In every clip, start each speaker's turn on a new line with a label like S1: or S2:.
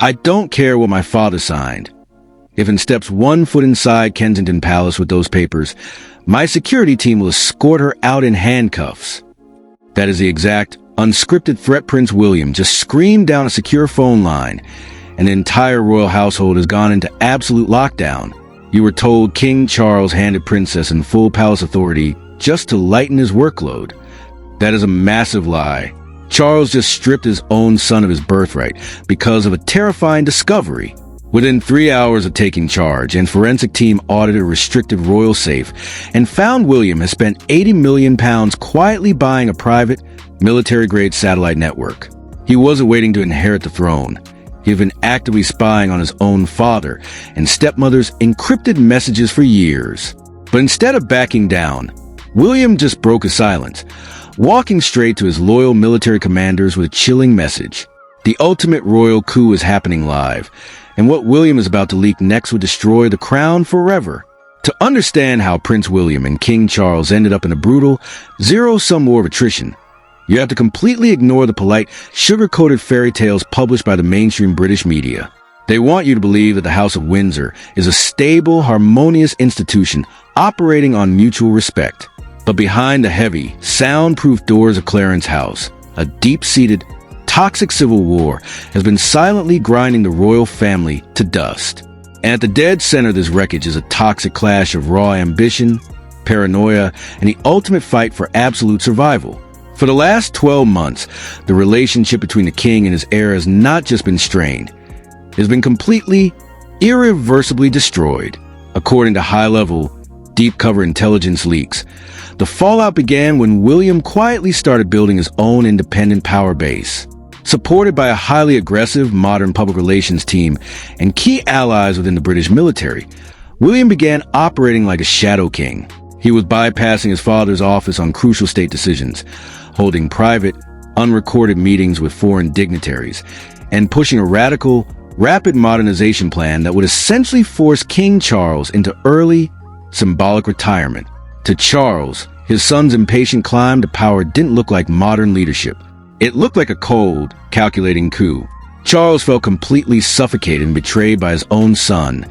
S1: I don't care what my father signed. If in steps 1 foot inside Kensington Palace with those papers, my security team will escort her out in handcuffs." That is the exact, unscripted threat Prince William just screamed down a secure phone line, and the entire royal household has gone into absolute lockdown. You were told King Charles handed Princess in full palace authority just to lighten his workload. That is a massive lie. Charles just stripped his own son of his birthright because of a terrifying discovery. Within 3 hours of taking charge, a forensic team audited a restricted royal safe and found William has spent £80 million quietly buying a private, military-grade satellite network. He wasn't waiting to inherit the throne. He had been actively spying on his own father and stepmother's encrypted messages for years. But instead of backing down, William just broke his silence, walking straight to his loyal military commanders with a chilling message. The ultimate royal coup is happening live, and what William is about to leak next would destroy the crown forever. To understand how Prince William and King Charles ended up in a brutal, zero-sum war of attrition, you have to completely ignore the polite, sugar-coated fairy tales published by the mainstream British media. They want you to believe that the House of Windsor is a stable, harmonious institution operating on mutual respect. But behind the heavy, soundproof doors of Clarence House, a deep-seated, toxic civil war has been silently grinding the royal family to dust. And at the dead center of this wreckage is a toxic clash of raw ambition, paranoia, and the ultimate fight for absolute survival. For the last 12 months, the relationship between the king and his heir has not just been strained. It has been completely, irreversibly destroyed. According to high-level, deep-cover intelligence leaks, the fallout began when William quietly started building his own independent power base. Supported by a highly aggressive, modern public relations team and key allies within the British military, William began operating like a shadow king. He was bypassing his father's office on crucial state decisions, holding private, unrecorded meetings with foreign dignitaries, and pushing a radical, rapid modernization plan that would essentially force King Charles into early, symbolic retirement. To Charles, his son's impatient climb to power didn't look like modern leadership. It looked like a cold, calculating coup. Charles felt completely suffocated and betrayed by his own son.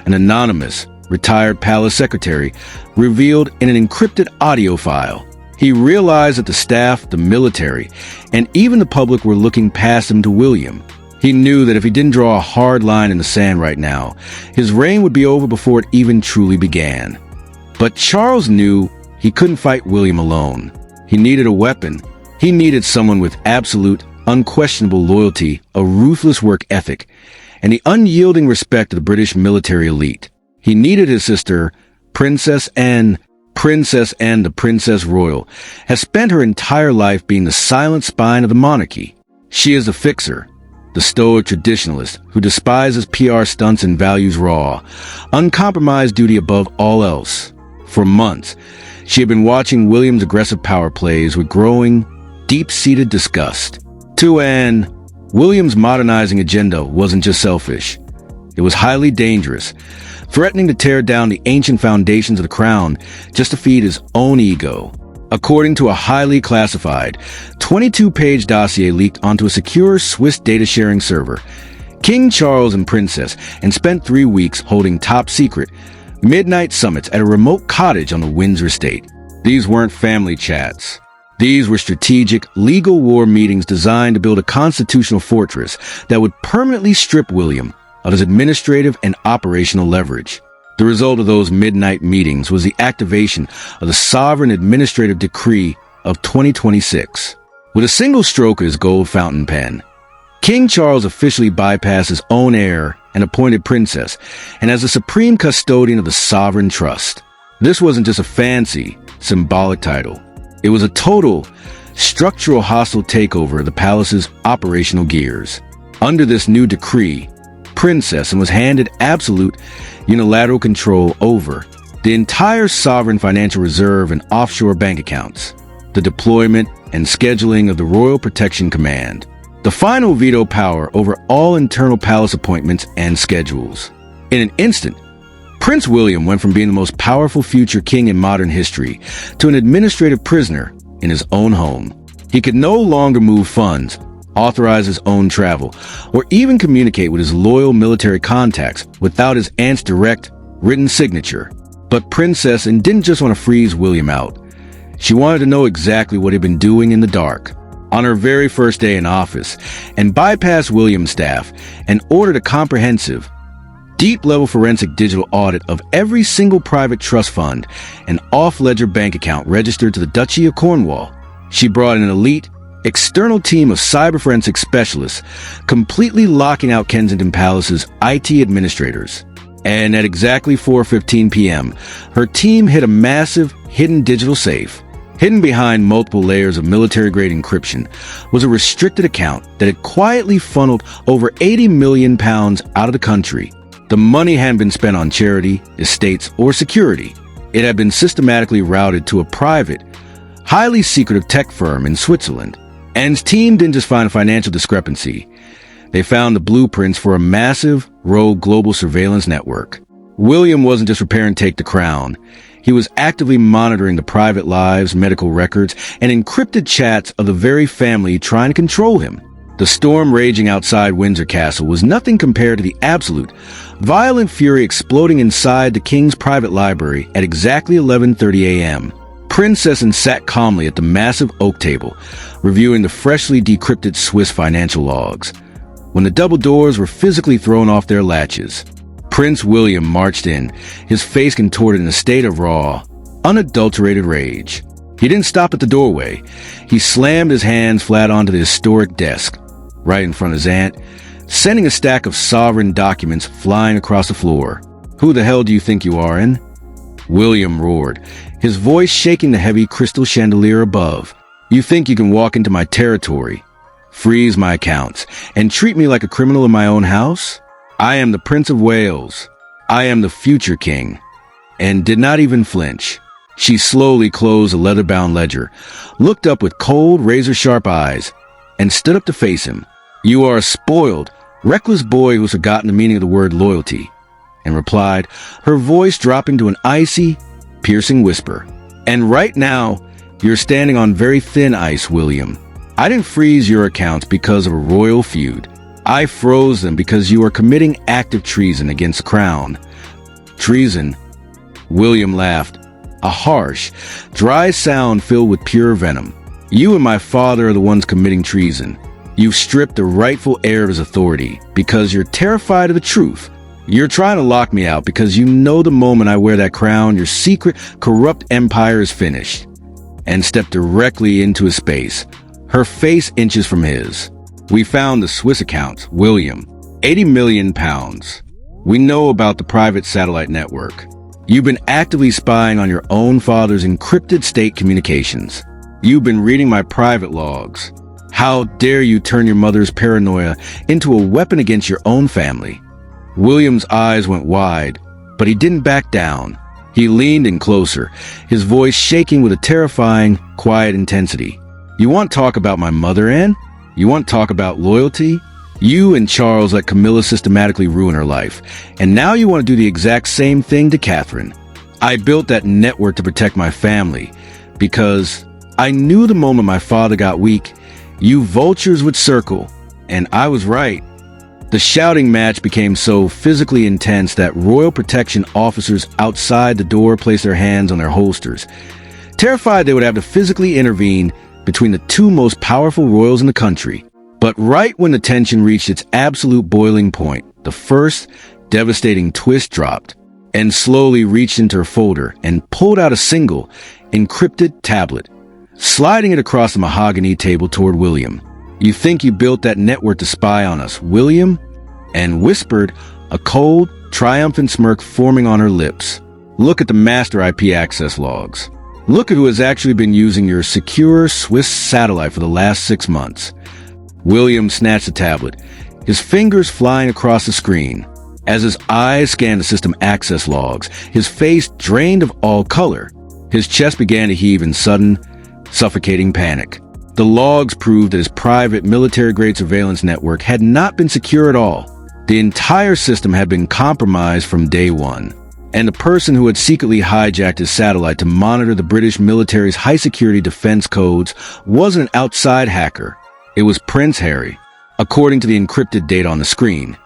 S1: An anonymous, retired palace secretary revealed in an encrypted audio file. He realized that the staff, the military, and even the public were looking past him to William. He knew that if he didn't draw a hard line in the sand right now, his reign would be over before it even truly began. But Charles knew he couldn't fight William alone. He needed a weapon. He needed someone with absolute, unquestionable loyalty, a ruthless work ethic, and the unyielding respect of the British military elite. He needed his sister, Princess Anne, the Princess Royal, has spent her entire life being the silent spine of the monarchy. She is the fixer, the stoic traditionalist who despises PR stunts and values raw, uncompromised duty above all else. For months, she had been watching William's aggressive power plays with growing, deep-seated disgust. To Anne, William's modernizing agenda wasn't just selfish. It was highly dangerous, threatening to tear down the ancient foundations of the crown just to feed his own ego. According to a highly classified, 22-page dossier leaked onto a secure Swiss data-sharing server, King Charles and Princess spent 3 weeks holding top-secret, midnight summits at a remote cottage on the Windsor estate. These weren't family chats. These were strategic, legal war meetings designed to build a constitutional fortress that would permanently strip William of his administrative and operational leverage. The result of those midnight meetings was the activation of the Sovereign Administrative Decree of 2026. With a single stroke of his gold fountain pen, King Charles officially bypassed his own heir and appointed Princess, and as the supreme custodian of the sovereign trust. This wasn't just a fancy, symbolic title. It was a total, structural hostile takeover of the palace's operational gears. Under this new decree, Princess was handed absolute, unilateral control over the entire sovereign financial reserve and offshore bank accounts, the deployment and scheduling of the Royal Protection Command, the final veto power over all internal palace appointments and schedules. In an instant, Prince William went from being the most powerful future king in modern history to an administrative prisoner in his own home. He could no longer move funds, authorize his own travel, or even communicate with his loyal military contacts without his aunt's direct, written signature. But Princess didn't just want to freeze William out. She wanted to know exactly what he'd been doing in the dark on her very first day in office, and bypass William's staff and ordered a comprehensive, deep-level forensic digital audit of every single private trust fund and off-ledger bank account registered to the Duchy of Cornwall. She brought in an elite, external team of cyber forensic specialists, completely locking out Kensington Palace's IT administrators. And at exactly 4:15 p.m., her team hit a massive, hidden digital safe. Hidden behind multiple layers of military-grade encryption was a restricted account that had quietly funneled over £80 million out of the country. The money hadn't been spent on charity, estates, or security. It had been systematically routed to a private, highly secretive tech firm in Switzerland. And his team didn't just find a financial discrepancy. They found the blueprints for a massive, rogue global surveillance network. William wasn't just preparing to take the crown. He was actively monitoring the private lives, medical records, and encrypted chats of the very family trying to control him. The storm raging outside Windsor Castle was nothing compared to the absolute, violent fury exploding inside the king's private library at exactly 11:30 a.m. Princess sat calmly at the massive oak table, reviewing the freshly decrypted Swiss financial logs. When the double doors were physically thrown off their latches, Prince William marched in, his face contorted in a state of raw, unadulterated rage. He didn't stop at the doorway. He slammed his hands flat onto the historic desk, right in front of his aunt, sending a stack of sovereign documents flying across the floor. "Who the hell do you think you are, in?" William roared, his voice shaking the heavy crystal chandelier above. "You think you can walk into my territory, freeze my accounts, and treat me like a criminal in my own house? I am the Prince of Wales. I am the future king." And did not even flinch. She slowly closed the leather-bound ledger, looked up with cold, razor-sharp eyes, and stood up to face him. "You are a spoiled, reckless boy who's forgotten the meaning of the word loyalty," and replied, her voice dropping to an icy, piercing whisper. "And right now, you're standing on very thin ice, William. I didn't freeze your accounts because of a royal feud. I froze them because you are committing active treason against the crown." "Treason?" William laughed, a harsh, dry sound filled with pure venom. "You and my father are the ones committing treason. You've stripped the rightful heir of his authority because you're terrified of the truth. You're trying to lock me out because you know the moment I wear that crown, your secret, corrupt empire is finished." And stepped directly into his space, her face inches from his. "We found the Swiss accounts, William. £80 million. We know about the private satellite network. You've been actively spying on your own father's encrypted state communications. You've been reading my private logs. How dare you turn your mother's paranoia into a weapon against your own family?" William's eyes went wide, but he didn't back down. He leaned in closer, his voice shaking with a terrifying, quiet intensity. "You want to talk about my mother, Anne? You want to talk about loyalty? You and Charles let Camilla systematically ruin her life, and now you want to do the exact same thing to Catherine. I built that network to protect my family, because I knew the moment my father got weak, you vultures would circle, and I was right." The shouting match became so physically intense that royal protection officers outside the door placed their hands on their holsters, terrified they would have to physically intervene between the two most powerful royals in the country. But right when the tension reached its absolute boiling point, the first devastating twist dropped, and slowly reached into her folder and pulled out a single, encrypted tablet, sliding it across the mahogany table toward William. "You think you built that network to spy on us, William?" And whispered, a cold, triumphant smirk forming on her lips. "Look at the master IP access logs. Look at who has actually been using your secure Swiss satellite for the last 6 months." William snatched the tablet, his fingers flying across the screen. As his eyes scanned the system access logs, his face drained of all color. His chest began to heave in sudden, suffocating panic. The logs proved that his private military-grade surveillance network had not been secure at all. The entire system had been compromised from day one. And the person who had secretly hijacked his satellite to monitor the British military's high-security defense codes wasn't an outside hacker. It was Prince Harry. According to the encrypted data on the screen,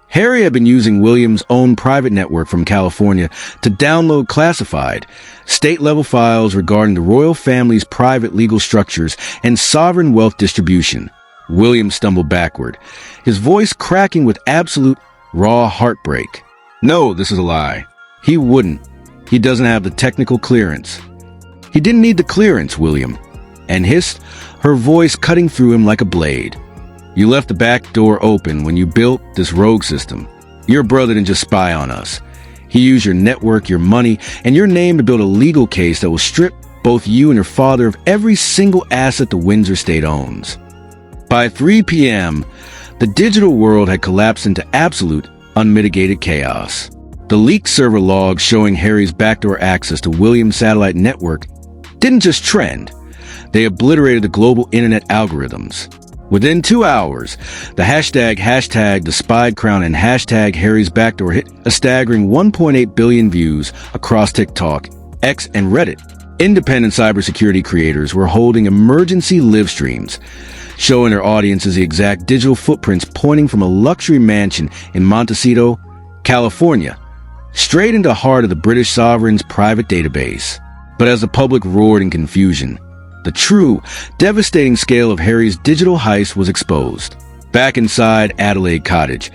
S1: Harry had been using William's own private network from California to download classified, state-level files regarding the royal family's private legal structures and sovereign wealth distribution. William stumbled backward, his voice cracking with absolute, raw heartbreak. No, this is a lie. He wouldn't. He doesn't have the technical clearance. He didn't need the clearance, William. And hissed, her voice cutting through him like a blade. You left the back door open when you built this rogue system. Your brother didn't just spy on us. He used your network, your money, and your name to build a legal case that will strip both you and your father of every single asset the Windsor State owns. By 3 p.m., the digital world had collapsed into absolute, unmitigated chaos. The leaked server logs showing Harry's backdoor access to William's satellite network didn't just trend. They obliterated the global internet algorithms. Within 2 hours, the hashtag the spied crown and hashtag Harry's backdoor hit a staggering 1.8 billion views across TikTok, X, and Reddit. Independent cybersecurity creators were holding emergency live streams, showing their audiences the exact digital footprints pointing from a luxury mansion in Montecito, California, straight into the heart of the British sovereign's private database. But as the public roared in confusion, the true, devastating scale of Harry's digital heist was exposed. Back inside Adelaide Cottage,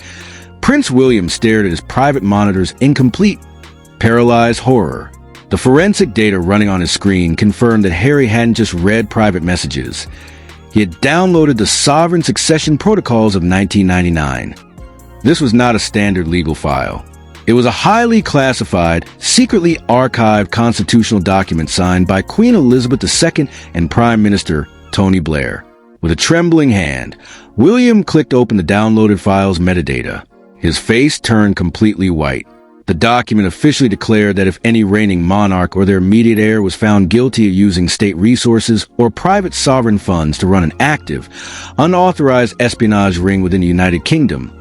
S1: Prince William stared at his private monitors in complete, paralyzed horror. The forensic data running on his screen confirmed that Harry hadn't just read private messages. He had downloaded the Sovereign Succession Protocols of 1999. This was not a standard legal file. It was a highly classified, secretly archived constitutional document signed by Queen Elizabeth II and Prime Minister Tony Blair. With a trembling hand, William clicked open the downloaded file's metadata. His face turned completely white. The document officially declared that if any reigning monarch or their immediate heir was found guilty of using state resources or private sovereign funds to run an active, unauthorized espionage ring within the United Kingdom,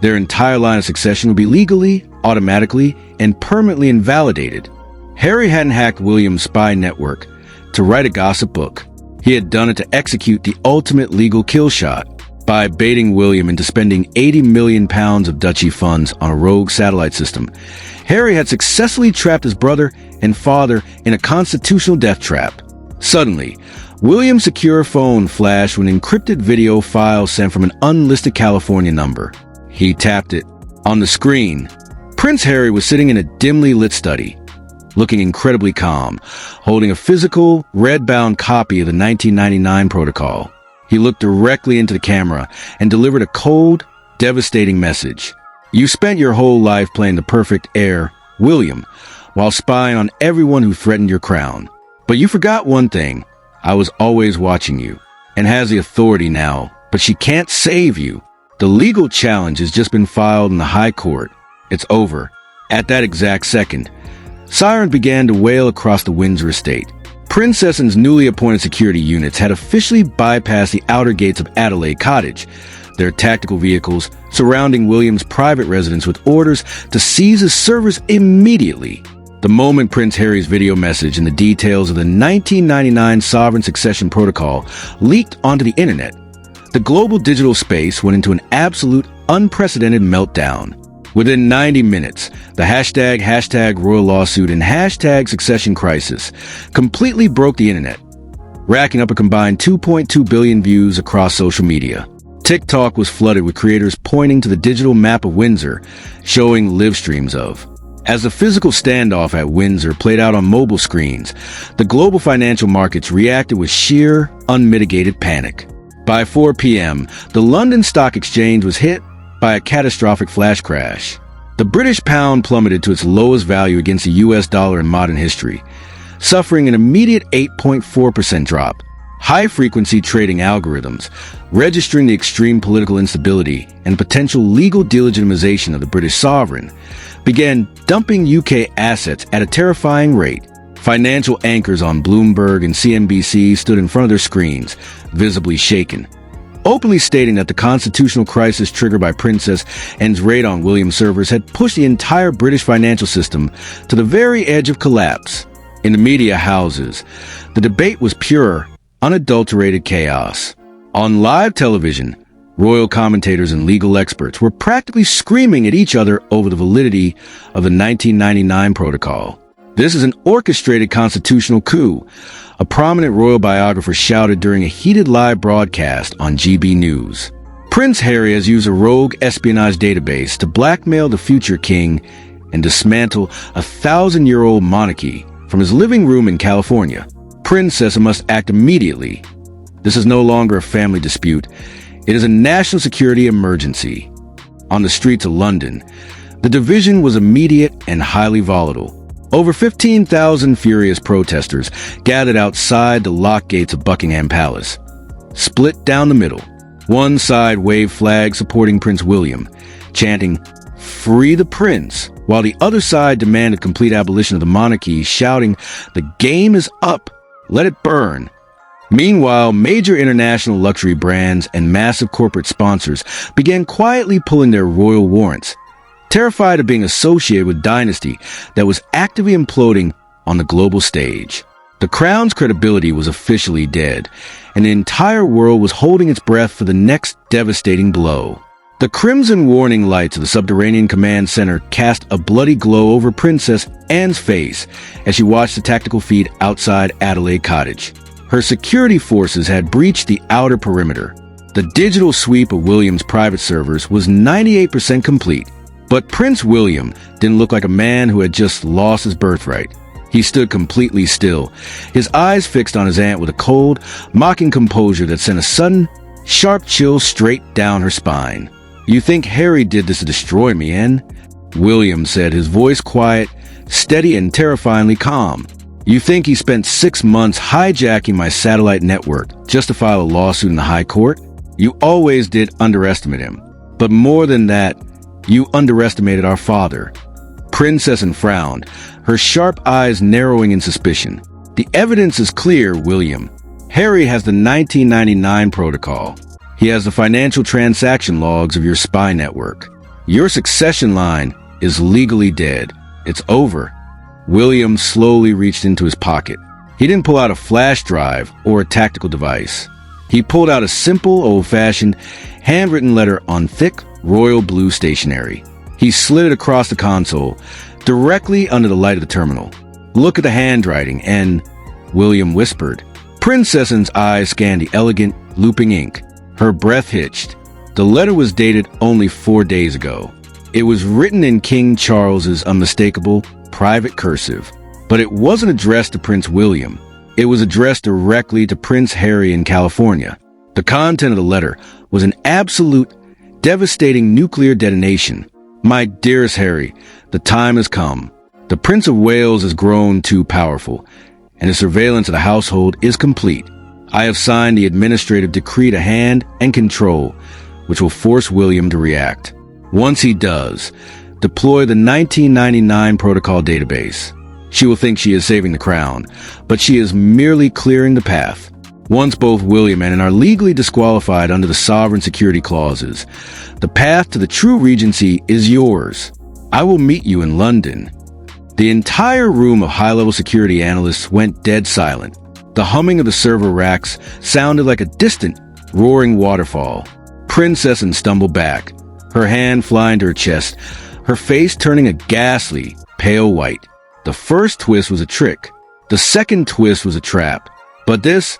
S1: their entire line of succession would be legally, automatically, and permanently invalidated. Harry hadn't hacked William's spy network to write a gossip book. He had done it to execute the ultimate legal kill shot by baiting William into spending £80 million of duchy funds on a rogue satellite system. Harry had successfully trapped his brother and father in a constitutional death trap. Suddenly, William's secure phone flashed with an encrypted video file sent from an unlisted California number. He tapped it. On the screen, Prince Harry was sitting in a dimly lit study, looking incredibly calm, holding a physical, red-bound copy of the 1999 protocol. He looked directly into the camera and delivered a cold, devastating message. You spent your whole life playing the perfect heir, William, while spying on everyone who threatened your crown. But you forgot one thing. I was always watching you, and has the authority now, but she can't save you. The legal challenge has just been filed in the High Court. It's over. At that exact second, sirens began to wail across the Windsor estate. Princess's newly appointed security units had officially bypassed the outer gates of Adelaide Cottage, their tactical vehicles surrounding William's private residence with orders to seize his servers immediately. The moment Prince Harry's video message and the details of the 1999 Sovereign Succession Protocol leaked onto the internet, the global digital space went into an absolute, unprecedented meltdown. Within 90 minutes, the hashtag royal lawsuit and hashtag succession crisis completely broke the internet, racking up a combined 2.2 billion views across social media. TikTok was flooded with creators pointing to the digital map of Windsor, showing live streams of. As the physical standoff at Windsor played out on mobile screens, the global financial markets reacted with sheer, unmitigated panic. By 4 p.m., the London Stock Exchange was hit by a catastrophic flash crash. The British pound plummeted to its lowest value against the US dollar in modern history, suffering an immediate 8.4% drop. High-frequency trading algorithms, registering the extreme political instability and potential legal delegitimization of the British sovereign, began dumping UK assets at a terrifying rate. Financial anchors on Bloomberg and CNBC stood in front of their screens, visibly shaken, openly stating that the constitutional crisis triggered by Princess Anne's raid on William's servers had pushed the entire British financial system to the very edge of collapse. In the media houses, the debate was pure, unadulterated chaos. On live television, royal commentators and legal experts were practically screaming at each other over the validity of the 1999 protocol. This is an orchestrated constitutional coup, a prominent royal biographer shouted during a heated live broadcast on GB News. Prince Harry has used a rogue espionage database to blackmail the future king and dismantle a 1,000-year-old monarchy from his living room in California. Princess must act immediately. This is no longer a family dispute. It is a national security emergency. On the streets of London, the division was immediate and highly volatile. Over 15,000 furious protesters gathered outside the locked gates of Buckingham Palace. Split down the middle, one side waved flags supporting Prince William, chanting, "Free the Prince," while the other side demanded complete abolition of the monarchy, shouting, "The game is up, let it burn." Meanwhile, major international luxury brands and massive corporate sponsors began quietly pulling their royal warrants, terrified of being associated with a dynasty that was actively imploding on the global stage. The crown's credibility was officially dead, and the entire world was holding its breath for the next devastating blow. The crimson warning lights of the subterranean command center cast a bloody glow over Princess Anne's face as she watched the tactical feed outside Adelaide Cottage. Her security forces had breached the outer perimeter. The digital sweep of William's private servers was 98% complete. But Prince William didn't look like a man who had just lost his birthright. He stood completely still, his eyes fixed on his aunt with a cold, mocking composure that sent a sudden, sharp chill straight down her spine. "You think Harry did this to destroy me, Anne?" William said, his voice quiet, steady, and terrifyingly calm. "You think he spent 6 months hijacking my satellite network just to file a lawsuit in the High Court? You always did underestimate him. But more than that, you underestimated our father." Princess frowned, her sharp eyes narrowing in suspicion. "The evidence is clear, William. Harry has the 1999 protocol. He has the financial transaction logs of your spy network. Your succession line is legally dead. It's over." William slowly reached into his pocket. He didn't pull out a flash drive or a tactical device. He pulled out a simple, old-fashioned, handwritten letter on thick, royal blue stationery. He slid it across the console, directly under the light of the terminal. "Look at the handwriting," and William whispered. Princess's eyes scanned the elegant, looping ink. Her breath hitched. The letter was dated only 4 days ago. It was written in King Charles's unmistakable, private cursive. But it wasn't addressed to Prince William. It was addressed directly to Prince Harry in California. The content of the letter was an absolute, devastating nuclear detonation. "My dearest Harry, the time has come. The Prince of Wales has grown too powerful, and his surveillance of the household is complete. I have signed the administrative decree to hand and control, which will force William to react. Once he does, deploy the 1999 protocol database. She will think she is saving the crown, but she is merely clearing the path. Once both William and Anne are legally disqualified under the sovereign security clauses, the path to the true regency is yours. I will meet you in London." The entire room of high-level security analysts went dead silent. The humming of the server racks sounded like a distant, roaring waterfall. Princess stumbled back, her hand flying to her chest, her face turning a ghastly, pale white. The first twist was a trick. The second twist was a trap. But this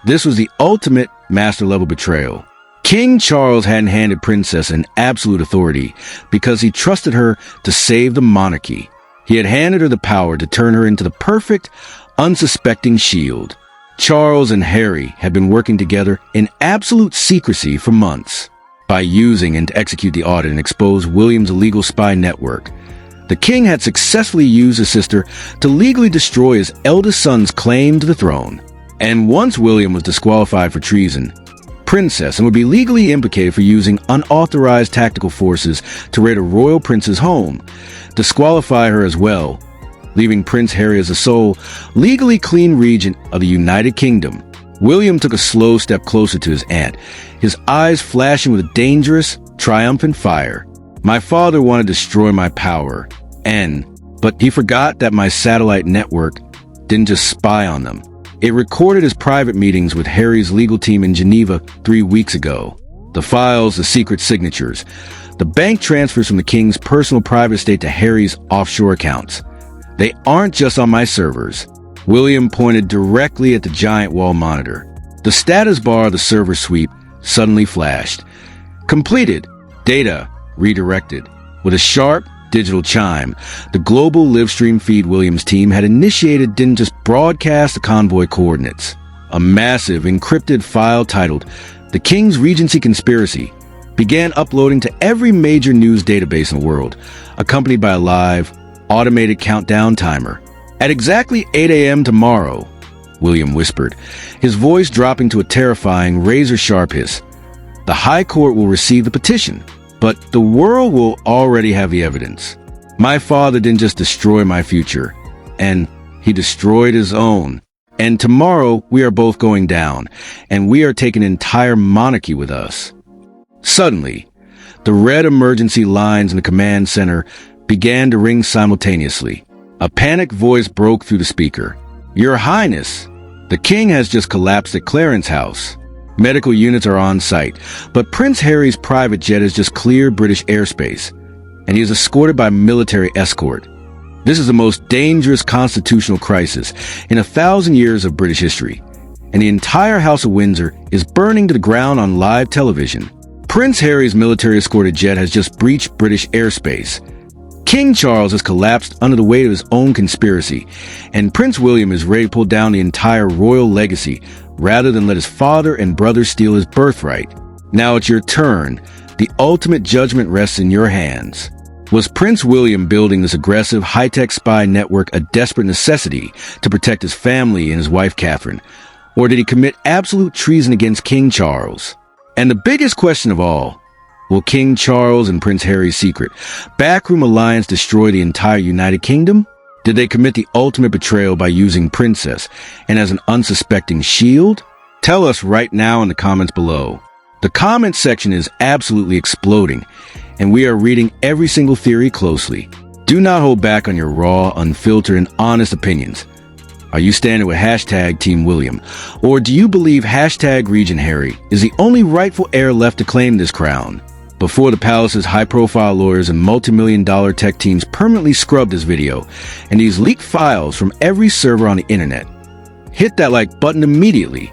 S1: was the ultimate master-level betrayal. King Charles hadn't handed Princess an absolute authority because he trusted her to save the monarchy. He had handed her the power to turn her into the perfect, unsuspecting shield. Charles and Harry had been working together in absolute secrecy for months. By using and to execute the audit and expose William's illegal spy network, the king had successfully used his sister to legally destroy his eldest son's claim to the throne. And once William was disqualified for treason, Princess would be legally implicated for using unauthorized tactical forces to raid a royal prince's home, disqualify her as well, leaving Prince Harry as the sole, legally clean regent of the United Kingdom. William took a slow step closer to his aunt, his eyes flashing with a dangerous, triumphant fire. "My father wanted to destroy my power, but he forgot that my satellite network didn't just spy on them. It recorded his private meetings with Harry's legal team in Geneva 3 weeks ago. The files, the secret signatures, the bank transfers from the king's personal private estate to Harry's offshore accounts. They aren't just on my servers. William pointed directly at the giant wall monitor. The status bar of the server sweep suddenly flashed. Completed. Data redirected. With a sharp digital chime, the global livestream feed William's team had initiated didn't just broadcast the convoy coordinates. A massive encrypted file titled The King's Regency Conspiracy began uploading to every major news database in the world, accompanied by a live, automated countdown timer. At exactly 8 a.m. tomorrow, William whispered, his voice dropping to a terrifying, razor-sharp hiss. The High Court will receive the petition, but the world will already have the evidence. My father didn't just destroy my future, and he destroyed his own. And tomorrow we are both going down, and we are taking an entire monarchy with us. Suddenly, the red emergency lines in the command center began to ring simultaneously. A panicked voice broke through the speaker. Your Highness, the king has just collapsed at Clarence House. Medical units are on site, but Prince Harry's private jet has just cleared British airspace, and he is escorted by military escort. This is the most dangerous constitutional crisis in 1,000 years of British history, and the entire House of Windsor is burning to the ground on live television. Prince Harry's military-escorted jet has just breached British airspace. King Charles has collapsed under the weight of his own conspiracy, and Prince William is ready to pull down the entire royal legacy rather than let his father and brother steal his birthright. Now it's your turn. The ultimate judgment rests in your hands. Was Prince William building this aggressive, high-tech spy network a desperate necessity to protect his family and his wife Catherine? Or did he commit absolute treason against King Charles? And the biggest question of all, will King Charles and Prince Harry's secret backroom alliance destroy the entire United Kingdom? Did they commit the ultimate betrayal by using Princess and as an unsuspecting shield? Tell us right now in the comments below. The comment section is absolutely exploding, and we are reading every single theory closely. Do not hold back on your raw, unfiltered, and honest opinions. Are you standing with hashtag Team William? Or do you believe hashtag Regent Harry is the only rightful heir left to claim this crown? Before the palace's high-profile lawyers and multi-million-dollar tech teams permanently scrubbed this video and these leaked files from every server on the internet, hit that like button immediately,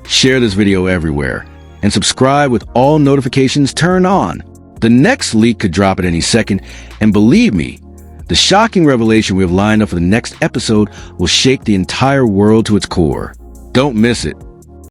S1: share this video everywhere, and subscribe with all notifications turned on. The next leak could drop at any second, and believe me, the shocking revelation we have lined up for the next episode will shake the entire world to its core. Don't miss it.